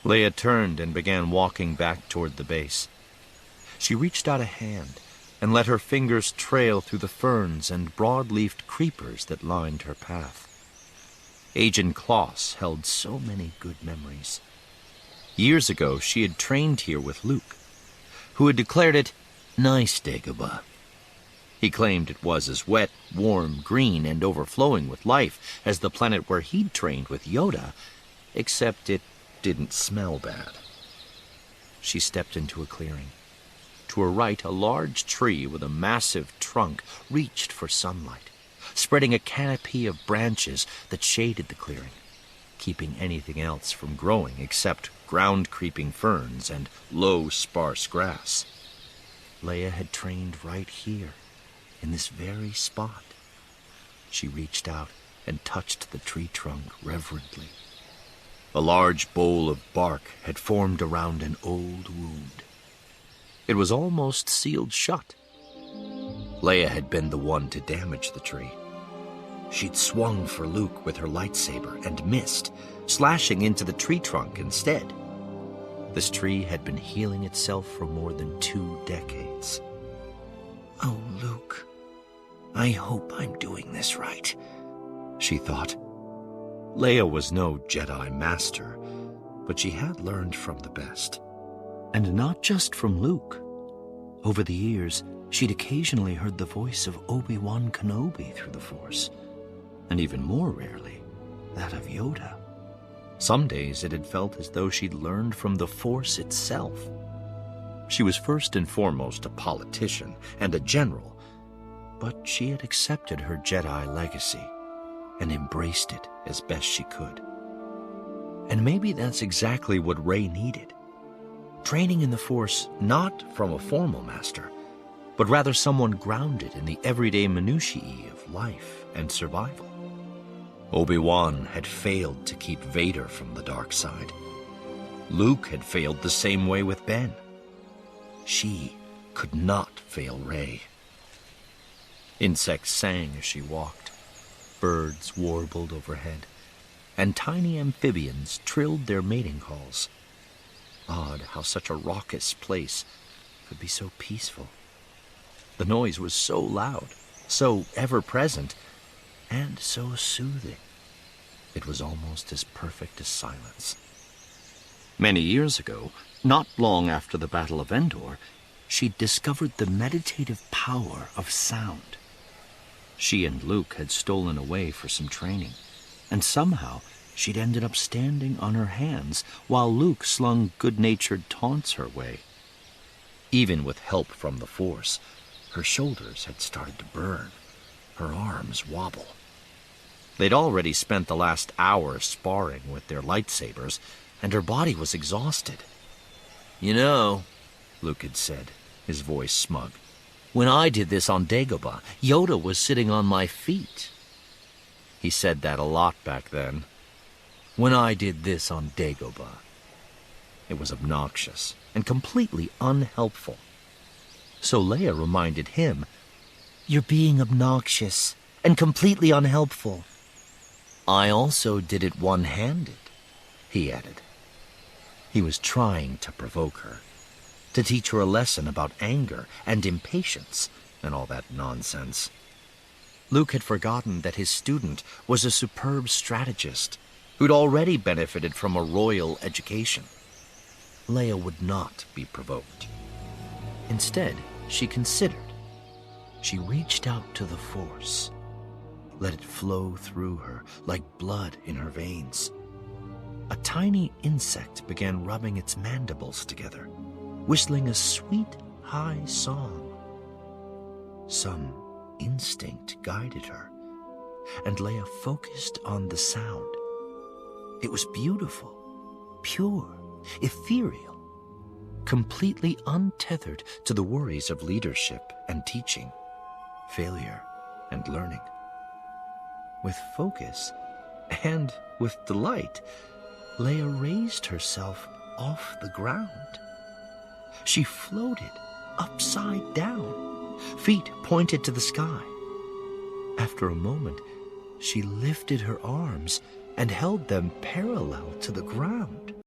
Leia turned and began walking back toward the base. She reached out a hand and let her fingers trail through the ferns and broad-leafed creepers that lined her path. Agent Kloss held so many good memories. Years ago, she had trained here with Luke, who had declared it nice Dagobah. He claimed it was as wet, warm, green, and overflowing with life as the planet where he'd trained with Yoda, except it didn't smell bad. She stepped into a clearing. To her right, a large tree with a massive trunk reached for sunlight, spreading a canopy of branches that shaded the clearing, keeping anything else from growing except ground-creeping ferns and low, sparse grass. Leia had trained right here, in this very spot. She reached out and touched the tree trunk reverently. A large bowl of bark had formed around an old wound. It was almost sealed shut. Leia had been the one to damage the tree. She'd swung for Luke with her lightsaber and missed, slashing into the tree trunk instead. This tree had been healing itself for more than 2 decades. "Oh, Luke, I hope I'm doing this right," she thought. Leia was no Jedi master, but she had learned from the best. And not just from Luke. Over the years, she'd occasionally heard the voice of Obi-Wan Kenobi through the Force, and even more rarely, that of Yoda. Some days it had felt as though she'd learned from the Force itself. She was first and foremost a politician and a general, but she had accepted her Jedi legacy and embraced it as best she could. And maybe that's exactly what Rey needed. Training in the Force not from a formal master, but rather someone grounded in the everyday minutiae of life and survival. Obi-Wan had failed to keep Vader from the dark side. Luke had failed the same way with Ben. She could not fail Rey. Insects sang as she walked. Birds warbled overhead, and tiny amphibians trilled their mating calls. Odd how such a raucous place could be so peaceful. The noise was so loud, so ever-present, and so soothing. It was almost as perfect as silence. Many years ago, not long after the Battle of Endor, she'd discovered the meditative power of sound. She and Luke had stolen away for some training, and somehow she'd ended up standing on her hands while Luke slung good-natured taunts her way. Even with help from the Force, her shoulders had started to burn, her arms wobble. They'd already spent the last hour sparring with their lightsabers, and her body was exhausted. "You know," Luke had said, his voice smug, "when I did this on Dagobah, Yoda was sitting on my feet." He said that a lot back then. "When I did this on Dagobah." It was obnoxious and completely unhelpful. So Leia reminded him, "You're being obnoxious and completely unhelpful." "I also did it one-handed," he added. He was trying to provoke her, to teach her a lesson about anger and impatience and all that nonsense. Luke had forgotten that his student was a superb strategist who'd already benefited from a royal education. Leia would not be provoked. Instead, she considered. She reached out to the Force, let it flow through her like blood in her veins. A tiny insect began rubbing its mandibles together, whistling a sweet, high song. Some instinct guided her, and Leia focused on the sound. It was beautiful, pure, ethereal, completely untethered to the worries of leadership and teaching, failure and learning. With focus and with delight, Leia raised herself off the ground. She floated upside down, feet pointed to the sky. After a moment, she lifted her arms and held them parallel to the ground.